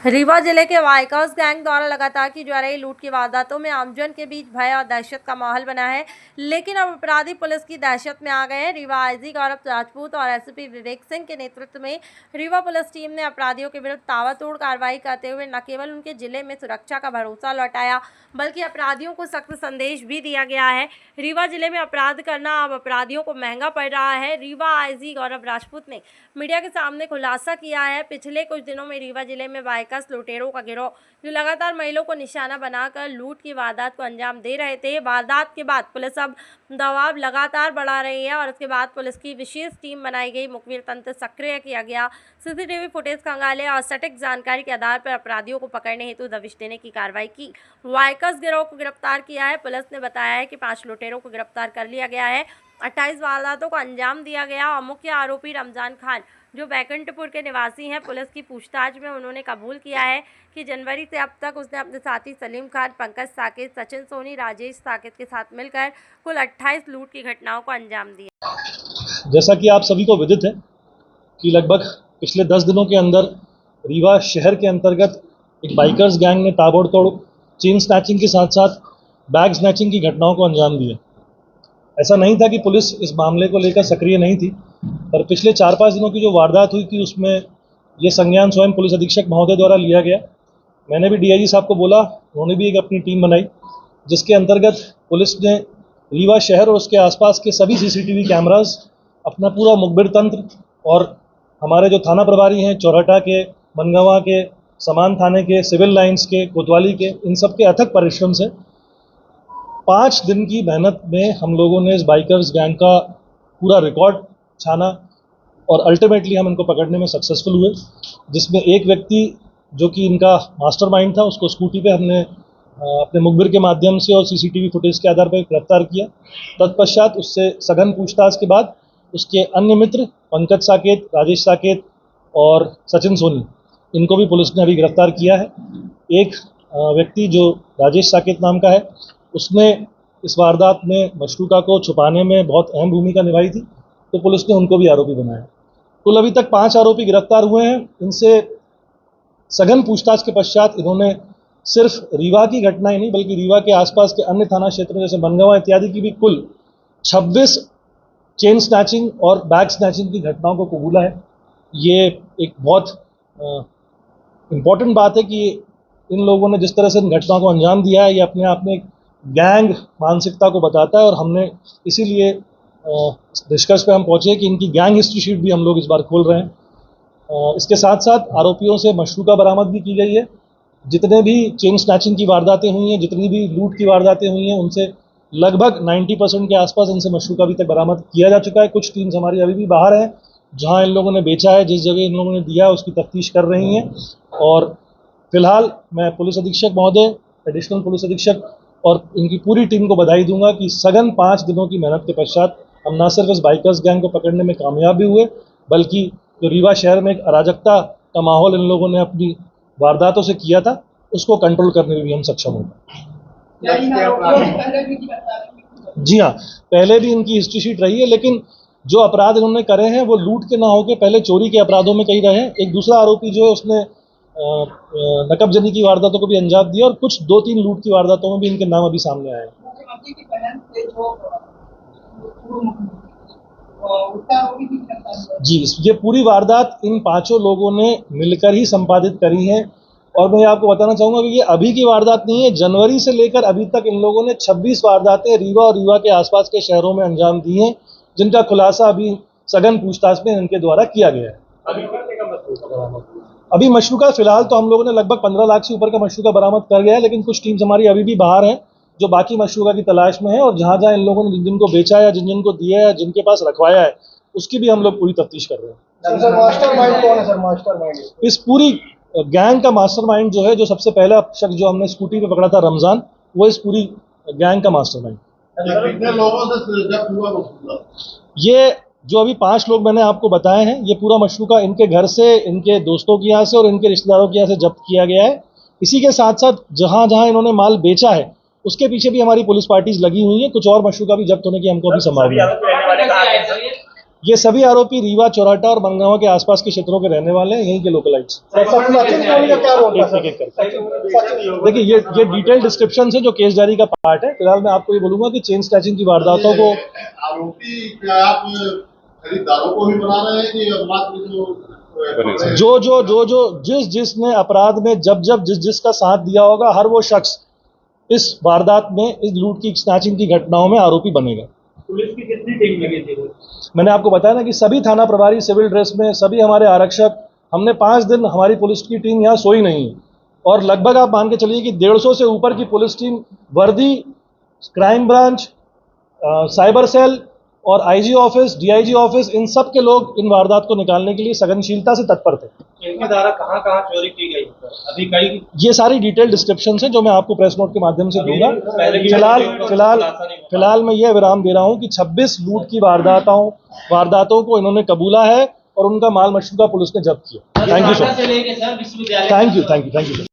रीवा जिले के bikers gang द्वारा लगातार की जा रही लूट की वारदातों में आमजन के बीच भय और दहशत का माहौल बना है, लेकिन अब अपराधी पुलिस की दहशत में आ गए हैं। रीवा आईजी गौरव राजपूत और एसपी विवेक सिंह के नेतृत्व में रीवा पुलिस टीम ने अपराधियों के विरुद्ध ताबड़तोड़ कार्रवाई करते हुए न केवल उनके जिले में सुरक्षा का भरोसा लौटाया, बल्कि अपराधियों को सख्त संदेश भी दिया गया है। रीवा जिले में अपराध करना अब अपराधियों को महंगा पड़ रहा है। रीवा आईजी गौरव राजपूत ने मीडिया के सामने खुलासा किया है। पिछले कुछ दिनों में रीवा जिले में वाइकर्स लुटेरों का गिरोह जो लगातार महिलाओं को निशाना बनाकर लूट की वारदात को अंजाम दे रहे थे। वारदात के बाद पुलिस अब दबाव लगातार बढ़ा रही है और इसके बाद पुलिस की विशेष टीम बनाई गई, मुखबिर तंत्र सक्रिय किया गया, सीसीटीवी फुटेज खंगाले और सटीक जानकारी के आधार पर अपराधियों को पकड़ने हेतु दबिश देने की कार्रवाई की। वाइकर्स गिरोह को गिरफ्तार किया है। पुलिस ने बताया है कि 5 लुटेरों को गिरफ्तार कर लिया गया है। 28 वारदातों को अंजाम दिया गया और मुख्य आरोपी रमजान खान जो बैकुंठपुर के निवासी हैं, पुलिस की पूछताछ में उन्होंने कबूल किया है कि जनवरी से अब तक उसने अपने साथी सलीम खान, पंकज साकेत, सचिन सोनी, राजेश साकेत के साथ मिलकर कुल 28 लूट की घटनाओं को अंजाम दिया। जैसा कि आप सभी को विदित है कि लगभग पिछले 10 दिनों के अंदर रीवा शहर के अंतर्गत एक बाइकर्स गैंग ने ताबड़तोड़ चेन स्नैचिंग के साथ साथ बैग स्नैचिंग की घटनाओं को अंजाम दिया। ऐसा नहीं था कि पुलिस इस मामले को लेकर सक्रिय नहीं थी, पर पिछले 4-5 दिनों की जो वारदात हुई थी उसमें ये संज्ञान स्वयं पुलिस अधीक्षक महोदय द्वारा लिया गया। मैंने भी डीआईजी साहब को बोला, उन्होंने भी एक अपनी टीम बनाई जिसके अंतर्गत पुलिस ने रीवा शहर और उसके आसपास के सभी सीसीटीवी कैमरास, अपना पूरा मुखबिर तंत्र और हमारे जो थाना प्रभारी हैं चौराटा के, बनगावा के, समान थाने के, सिविल लाइंस के, कोतवाली के, इन सब के अथक परिश्रम से 5 दिन की मेहनत में हम लोगों ने इस बाइकर्स गैंग का पूरा रिकॉर्ड छाना और अल्टीमेटली हम इनको पकड़ने में सक्सेसफुल हुए, जिसमें एक व्यक्ति जो कि इनका मास्टरमाइंड था उसको स्कूटी पे हमने अपने मुखबिर के माध्यम से और सीसीटीवी फुटेज के आधार पर गिरफ्तार किया। तत्पश्चात उससे सघन पूछताछ के बाद उसके अन्य मित्र पंकज साकेत, राजेश साकेत और सचिन सोनी, इनको भी पुलिस ने अभी गिरफ्तार किया है। एक व्यक्ति जो राजेश साकेत नाम का है, उसने इस वारदात में मशरूका को छुपाने में बहुत अहम भूमिका निभाई थी, तो पुलिस ने उनको भी आरोपी बनाया। कुल अभी तक 5 आरोपी गिरफ्तार हुए हैं। इनसे सघन पूछताछ के पश्चात इन्होंने सिर्फ रीवा की घटना ही नहीं बल्कि रीवा के आसपास के अन्य थाना क्षेत्रों जैसे बनगावा इत्यादि की भी कुल 26 चेन स्नैचिंग और बैग स्नैचिंग की घटनाओं को कबूला है। ये एक बहुत इम्पॉर्टेंट बात है कि इन लोगों ने जिस तरह से इन घटनाओं को अंजाम दिया है, ये अपने आप में गैंग मानसिकता को बताता है और हमने इसीलिए निष्कर्ष पे हम पहुंचे कि इनकी गैंग हिस्ट्री शीट भी हम लोग इस बार खोल रहे हैं। इसके साथ साथ आरोपियों से मशरूका बरामद भी की गई है। जितने भी चेन स्नैचिंग की वारदातें हुई हैं, जितनी भी लूट की वारदातें हुई हैं, उनसे लगभग 90% के आसपास इनसे मशरूका अभी तक बरामद किया जा चुका है। कुछ टीम्स हमारी अभी भी बाहर हैं, जहाँ इन लोगों ने बेचा है, जिस जगह इन लोगों ने दिया उसकी तफ्तीश कर रही हैं। और फिलहाल मैं पुलिस अधीक्षक महोदय, एडिशनल पुलिस अधीक्षक और इनकी पूरी टीम को बधाई दूंगा कि सघन 5 दिनों की मेहनत के पश्चात हम न सिर्फ इस बाइकर्स गैंग को पकड़ने में कामयाब भी हुए, बल्कि जो रीवा शहर में एक अराजकता का माहौल इन लोगों ने अपनी वारदातों से किया था, उसको कंट्रोल करने में भी हम सक्षम हो गए। जी हाँ, पहले भी इनकी हिस्ट्री शीट रही है, लेकिन जो अपराध इन्होंने करे हैं वो लूट के ना होकर पहले चोरी के अपराधों में कई रहे हैं। एक दूसरा आरोपी जो है उसने नकबजनी की वारदातों को भी अंजाम दिया और कुछ 2-3 लूट की वारदातों में भी इनके नाम अभी सामने आए हैं। जी, ये पूरी वारदात इन 5 लोगों ने मिलकर ही संपादित करी है। और मैं आपको बताना चाहूंगा कि ये अभी की वारदात नहीं है, जनवरी से लेकर अभी तक इन लोगों ने 26 वारदातें रीवा और रीवा के आसपास के शहरों में अंजाम दी हैं, जिनका खुलासा अभी सघन पूछताछ में इनके द्वारा किया गया है। अभी मशरूका फिलहाल तो हम लोगों ने लगभग 15 लाख से ऊपर का मशरूका बरामद कर गया है, लेकिन कुछ टीम्स हमारी अभी भी बाहर हैं जो बाकी मशरूका की तलाश में है। और जहाँ जहाँ इन लोगों ने जिन जिनको बेचा है, जिन जिनको दिया है, जिनके पास रखवाया है, उसकी भी हम लोग पूरी तफ्तीश कर रहे हैं। सर मास्टरमाइंड कौन है? सर मास्टरमाइंड इस पूरी गैंग का मास्टरमाइंड जो है, जो सबसे पहला शख्स जो हमने स्कूटी पे पकड़ा था रमजान, वो इस पूरी गैंग का मास्टरमाइंड। कितने लोगों से जब्त हुआ? ये जो अभी 5 लोग मैंने आपको बताए हैं, ये पूरा मशरूका इनके घर से, इनके दोस्तों के यहाँ से और इनके रिश्तेदारों के यहाँ से जब्त किया गया है। इसी के साथ साथ जहाँ जहाँ इन्होंने माल बेचा है उसके पीछे भी हमारी पुलिस पार्टीज लगी हुई है। कुछ और मशरूका भी जब्त होने की हमको अभी संभावना है। ये सभी आरोपी रीवा, चौराटा और बनगांव के आसपास के क्षेत्रों के रहने वाले हैं, यहीं के लोकलाइट्स। सचिन गोयल का क्या रोल था सर? एक करके देखिए, ये डिटेल डिस्क्रिप्शन है जो केस डायरी का पार्ट है। फिलहाल मैं आपको ये बोलूंगा कि चेन स्नैचिंग की वारदातों को आरोपी क्या आप खरीदारों को भी बना रहे हैं कि मात्र जो जिसने अपराध में जिसका साथ दिया होगा, हर वो शख्स इस वारदात में, इस लूट की, स्नैचिंग की घटनाओं में आरोपी बनेगा। पुलिस की कितनी टीम लगी थी? मैंने आपको बताया ना कि सभी थाना प्रभारी सिविल ड्रेस में, सभी हमारे आरक्षक, हमने 5 दिन हमारी पुलिस की टीम यहाँ सोई नहीं है। और लगभग आप मान के चलिए कि 150 से ऊपर की पुलिस टीम वर्दी, क्राइम ब्रांच, साइबर सेल और आईजी ऑफिस, डीआईजी ऑफिस, इन सब के लोग इन वारदात को निकालने के लिए सघनशीलता से तत्पर थे। इनके द्वारा कहाँ चोरी की गई अभी कई? ये सारी डिटेल डिस्क्रिप्शन है जो मैं आपको प्रेस नोट के माध्यम से दूंगा। फिलहाल मैं ये विराम दे रहा हूं कि 26 लूट की वारदातों को इन्होंने कबूला है और उनका माल मशरूका पुलिस ने जब्त किया। Thank you so much. विश्वविद्यालय थैंक यू।